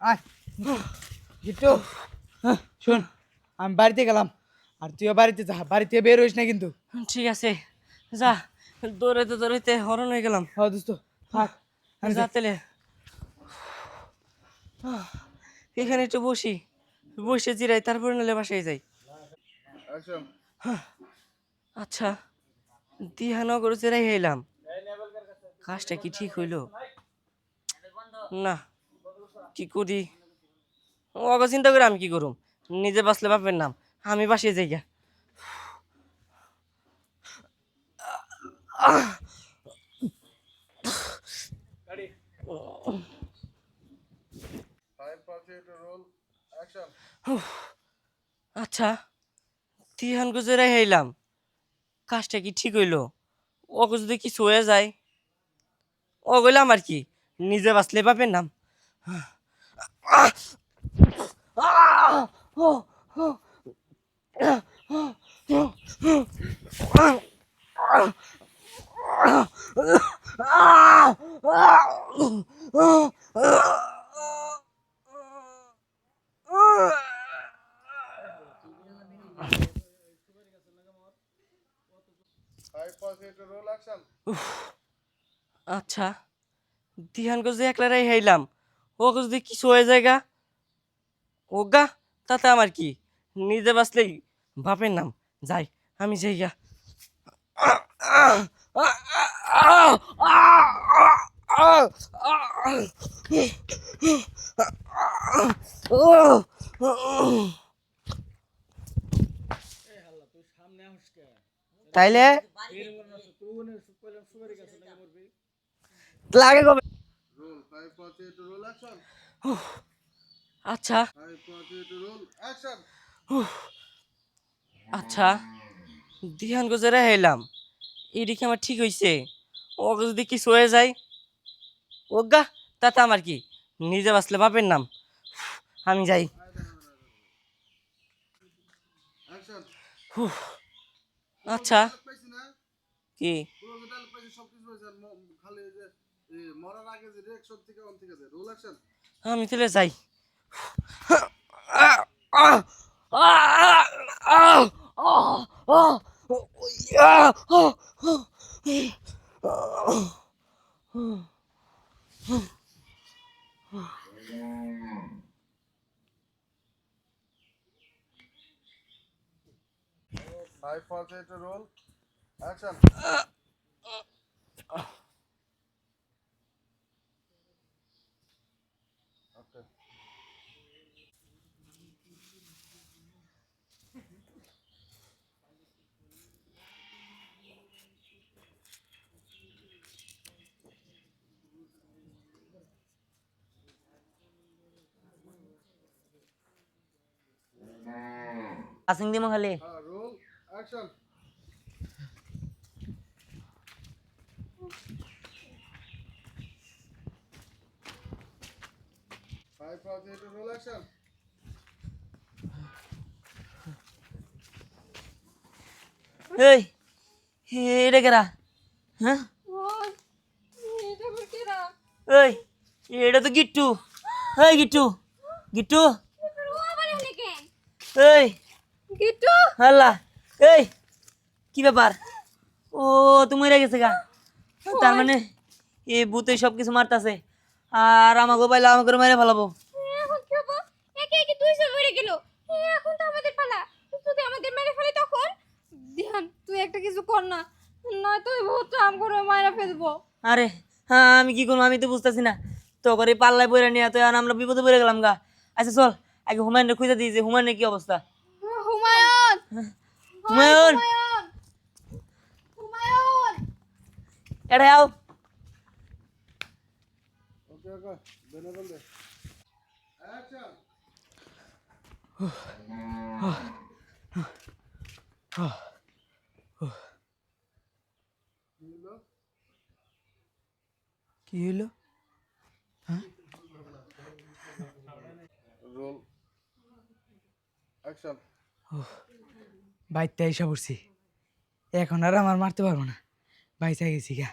আয় গিট্টু, শোন, আমি বাড়িতে গেলাম, আর তুইও বাড়িতে যা, বাড়িতে বের হইস না কিন্তু। ঠিক আছে, যা। দৌড়াইতে দৌড়াইতে হরণ হয়ে গেলাম। হ্যাঁ দোস্ত, থাক। আমি যা যাই। তেলে। এখানে একটু বসি, বসে জিরাই, তারপরে নাহলে বাসায় যাই। আচ্ছা, দিহানগর জেরাই হইলাম, কাজটা কি ঠিক হইল? না, কি করি? অগ চিন্তা করে আমি কি করুম? নিজে বাঁচলে বাপের নাম, আমি বাসিয়ে যাই গা। আচ্ছা, দিহানগর জেরাই হইলাম, কাজটা কি ঠিক হইল? অগ যদি কিছু হয়ে যায়, ও গইলাম আর কি, নিজে বাঁচলে বাপের নাম। আচ্ছা, দিহানগর যে একলারাই হইলাম, ও যদি কিছু হয়ে যায় গা, ওগা, তাতে আমার কি? নিজে বাঁচলেই বাপের নাম। যাই, আমি যাই গা। তাইলে লাগে কবে? আচ্ছা, আচ্ছা, দিহান গোজেরা হেলাম, এটি কি আমার ঠিক হইছে? ওকে যদি কিছু হয়ে যায়, ওগা, তাতে আমার কি? নিজে বাঁচলে বাপের নাম। আমি যাই। আচ্ছা, কি? আমি তাহলে যাই। পাসিং দিমু খালি। এই, এটা কেরা? হ্যাঁ, এই, এটা তো গিট্টু। এই গিট্টু, গিট্টু, এই হাল্লা, এই কি ব্যাপার? ও, তুমি মরে গেছে গা? তার মানে এই ভূতে সব কিছু মারতাছে, আর আমাকে পাইলে আমাকে মেরে ফেলাবো। এখন কি হবো? একে একে দুইজন মরে গেল। এখন তো আমাদের পালা। যদি আমাদের মেরে ফেলে তখন? ধ্যান, তুই একটা কিছু কর না, নয়তো ওই ভূতটা আমগরে মাইরা ফেলবো। আরে হ্যাঁ, আমি কি করবো? আমি তো বুঝতেছি না। তো করে পাল্লায় বইরা নিয়ে তো আর আমরা বিপদে পড়ে গেলাম গা। আচ্ছা চল, আগে হুমায়ুনের খুঁজে দিই যে হুমায়ুনের কি অবস্থা। হুমায়ুন, ওই হুমায়ুন, হুমায়ুন, হুমায়ুন। এটা আও। কি হলো? বাইতে এসে পড়ছি, এখন আর আমার মারতে পারবো না, বাইসা গেছি গা।